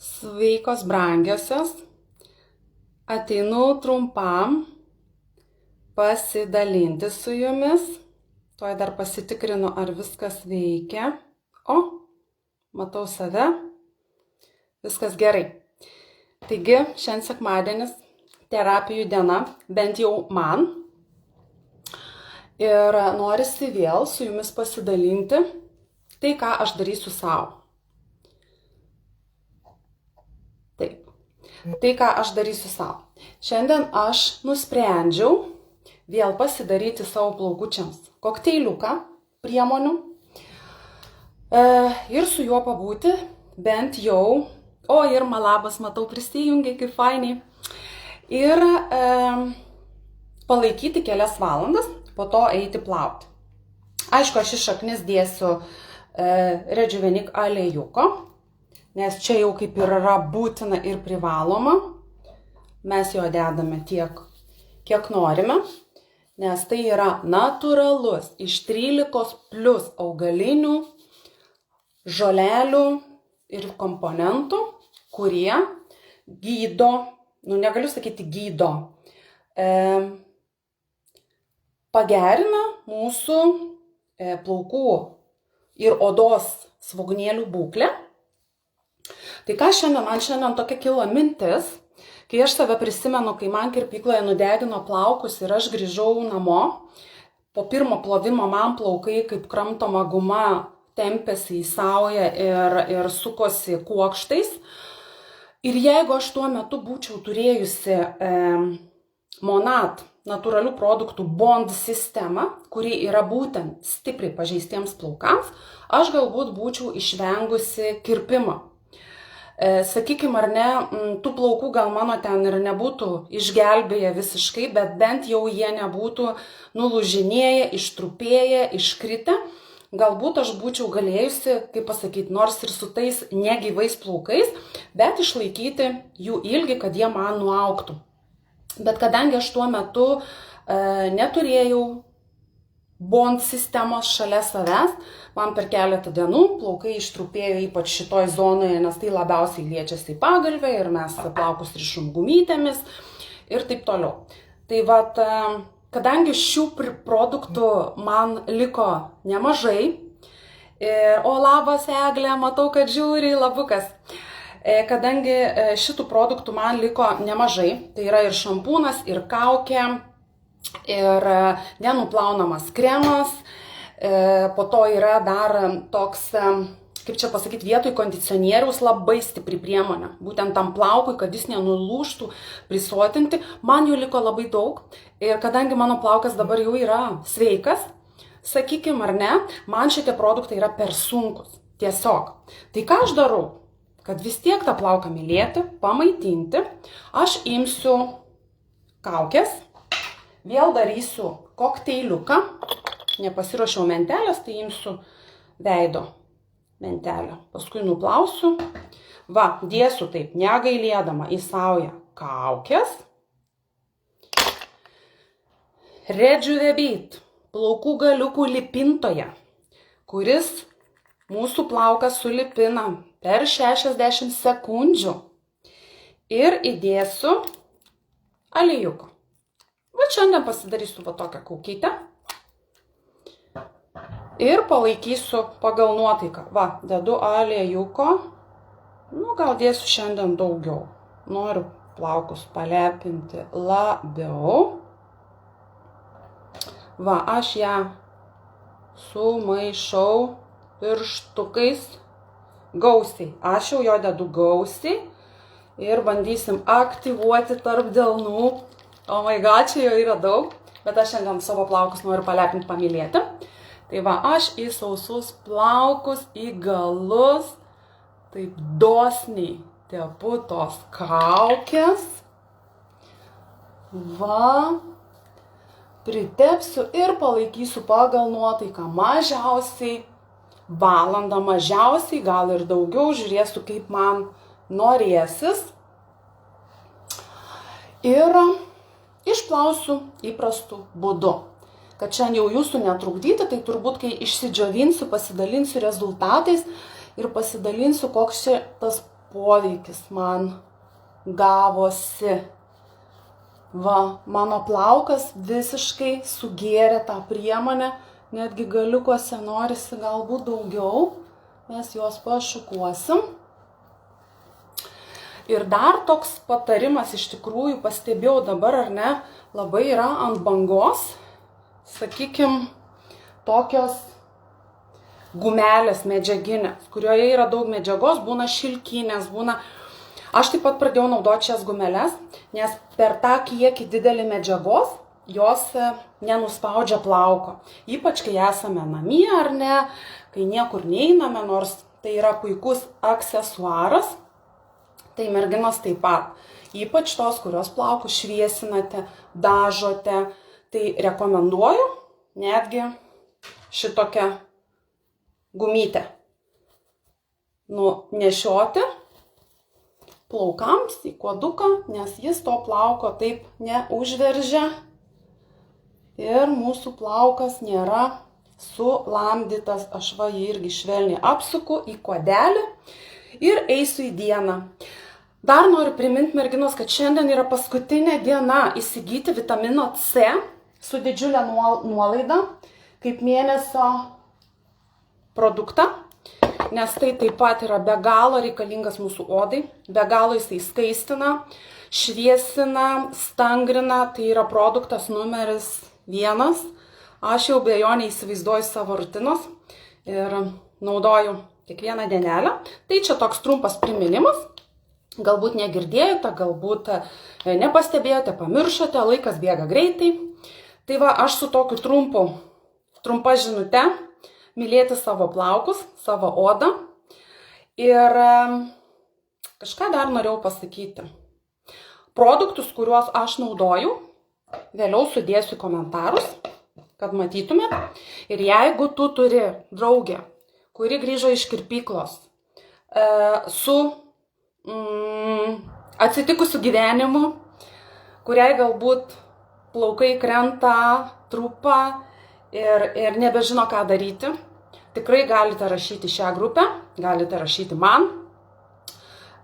Sveikos brangiosios, ateinu trumpam pasidalinti su jumis. Tuoj dar pasitikrinu, ar viskas veikia. O, matau save. Viskas gerai. Taigi, šiandien sekmadienis, terapijų diena, bent jau man. Ir norisi vėl su jumis pasidalinti tai, ką aš darysiu savo. Taip. Tai, ką aš darysiu savo. Šiandien aš nusprendžiau vėl pasidaryti savo plaukučiams kokteiliuką priemonių ir su juo pabūti bent jau, ir Malabas, matau, prisijungia, kaip fainiai, ir palaikyti kelias valandas, po to eiti plauti. Aišku, aš iš šaknis dėsiu Rejuvenik aliejuko, nes čia jau kaip ir yra būtina ir privaloma. Mes jo dedame tiek, kiek norime, nes tai yra natūralus iš 13+ augalinių žolelių ir komponentų, kurie gydo, negaliu sakyti gydo, pagerina mūsų plaukų ir odos svogūnėlių būklę. Tai ką šiandien tokia kilo mintis, kai aš save prisimenu, kai man kirpykloje nudegino plaukus ir aš grįžau namo, po pirmo plovimo man plaukai kaip kramtoma guma tempėsi į saują ir sukosi kuokštais. Ir jeigu aš tuo metu būčiau turėjusi Monat natūralių produktų Bond sistemą, kuri yra būtent stipriai pažeistiems plaukams, aš galbūt būčiau išvengusi kirpimo. Sakykime, ar ne, tų plaukų gal mano ten ir nebūtų išgelbėję visiškai, bet bent jau jie nebūtų nulūžinėję, ištrupėję, iškritę. Galbūt aš būčiau galėjusi, kaip pasakyti, nors ir su tais negyvais plaukais, bet išlaikyti jų ilgį, kad jie man nuaugtų. Bet kadangi aš tuo metu neturėjau Bond sistemos šalia savęs, man per keletą dienų plaukai ištrupėjo, ypač šitoj zonoje, nes tai labiausiai liečiasi į pagalvę ir mes plaukus rišom gumytėmis ir taip toliau. Tai vat, kadangi šių produktų man liko nemažai, o labas Eglė, matau, kad žiūri, labukas. Kadangi šitų produktų man liko nemažai, tai yra ir šampūnas, ir kaukė, ir nenuplaunamas kremas, po to yra dar toks, kaip čia pasakyti, vietoj kondicionieriaus labai stipri priemonė, būtent tam plaukui, kad jis nenulūžtų, prisotinti. Man jų liko labai daug ir kadangi mano plaukas dabar jau yra sveikas, sakykime ar ne, man šitie produktai yra per sunkus, tiesiog. Tai ką aš darau? Kad vis tiek tą plauką mylėti, pamaitinti, aš imsiu kaukės, vėl darysiu kokteiliuką, nepasiruošiau mentelės, tai imsiu veido mentelę, paskui nuplausiu, dėsiu taip, negailėdama į saują kaukės, Rejuvenik plaukų galiukų lipintoje, kuris mūsų plauką sulipina per 60 sekundžių ir įdėsiu aliejuko. Šiandien pasidarysiu tokią kaukytę ir palaikysiu pagal nuotaiką. Dedu aliejuko, gal dėsiu šiandien daugiau. Noriu plaukus palepinti labiau. Aš ją sumaišau pirštukais gausiai. Aš jau jo dedu gausiai ir bandysim aktyvuoti tarp delnų. Oh my god, čia jo yra daug, bet aš šiandien savo plaukus noriu palepinti, pamylėti. Tai aš į sausus plaukus, į galus, taip dosniai tepu tos kaukės. Pritepsiu ir palaikysiu pagal nuotaiką mažiausiai valandą, mažiausiai, gal ir daugiau, žiūrėsiu, kaip man norėsis. Ir išplausiu įprastu būdu. Kad šiandien jau jūsų netrukdyti, tai turbūt, kai išsidžiovinsiu, pasidalinsiu rezultatais ir pasidalinsiu, koks čia tas poveikis man gavosi. Va, mano plaukas visiškai sugėrė tą priemonę, netgi galiukuose norisi galbūt daugiau, mes juos pašukuosim. Ir dar toks patarimas iš tikrųjų pastebėjau dabar, ar ne, labai yra ant bangos, sakykim, tokios gumelės medžiaginės, kurioje yra daug medžiagos, būna šilkinės, būna... Aš taip pat pradėjau naudoti šias gumeles, nes per tą kiekį didelį medžiagos jos nenuspaudžia plauko. Ypač, kai esame namie ar ne, kai niekur neiname, nors tai yra puikus aksesuaras, tai merginos taip pat. Ypač tos, kurios plaukus šviesinate, dažote, tai rekomenduoju netgi šitokią gumytę nešioti plaukams į kuoduką, nes jis to plauko taip neužveržia ir mūsų plaukas nėra sulamdytas. Aš va jį irgi švelniai apsuku į kuodelį ir eisiu į dieną. Dar noriu priminti merginos, kad šiandien yra paskutinė diena įsigyti vitamino C su didžiulė nuolaida kaip mėnesio produktą, nes tai taip pat yra be galo reikalingas mūsų odai, be galo jisai skaistina, šviesina, stangrina, tai yra produktas numeris 1. Aš jau be jo neįsivaizduoju savo rutinos ir naudoju kiekvieną dienelę. Tai čia toks trumpas priminimas, galbūt negirdėjote, galbūt nepastebėjote, pamiršote, laikas bėga greitai. Tai va, aš su tokiu trumpa žinute, mylėti savo plaukus, savo odą. Ir kažką dar norėjau pasakyti. Produktus, kuriuos aš naudoju, vėliau sudėsiu komentarus, kad matytumėt. Ir jeigu tu turi draugę, kuri grįžo iš kirpyklos, su atsitikusiu gyvenimu, kuriai galbūt plaukai krenta, trupa, ir nebežino, ką daryti, tikrai galite rašyti šią grupę, galite rašyti man,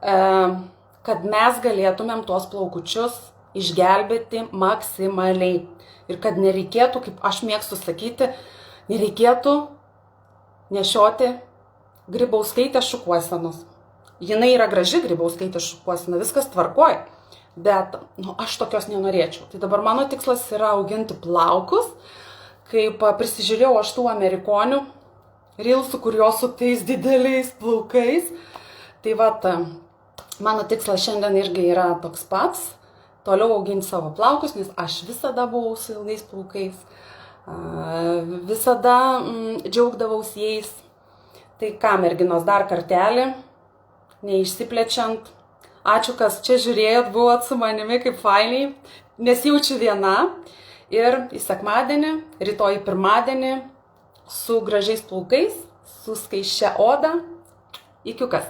kad mes galėtumėm tuos plaukučius išgelbėti maksimaliai. Ir kad nereikėtų, kaip aš mėgstu sakyti, nereikėtų nešioti grybauskaitės šukuosenos. Jinai yra graži grybauskaitės šukuosena, viskas tvarkoja, bet aš tokios nenorėčiau. Tai dabar mano tikslas yra auginti plaukus, kaip prisižiūrėjau aš tų amerikonių rilsų, kurios su tais dideliais plaukais. Tai vat, mano tikslas šiandien irgi yra toks pats, toliau auginti savo plaukus, nes aš visada buvau su ilgais plaukais, visada džiaugdavaus jais. Tai ką, merginos, dar kartelį, neišsiplečiant. Ačiū, kas čia žiūrėjot, buvot su manimi, kaip fainiai, nesijaučiu viena. Ir į sekmadienį, rytoj į pirmadienį su gražiais plaukais, su skaisčia oda. Ikiukas.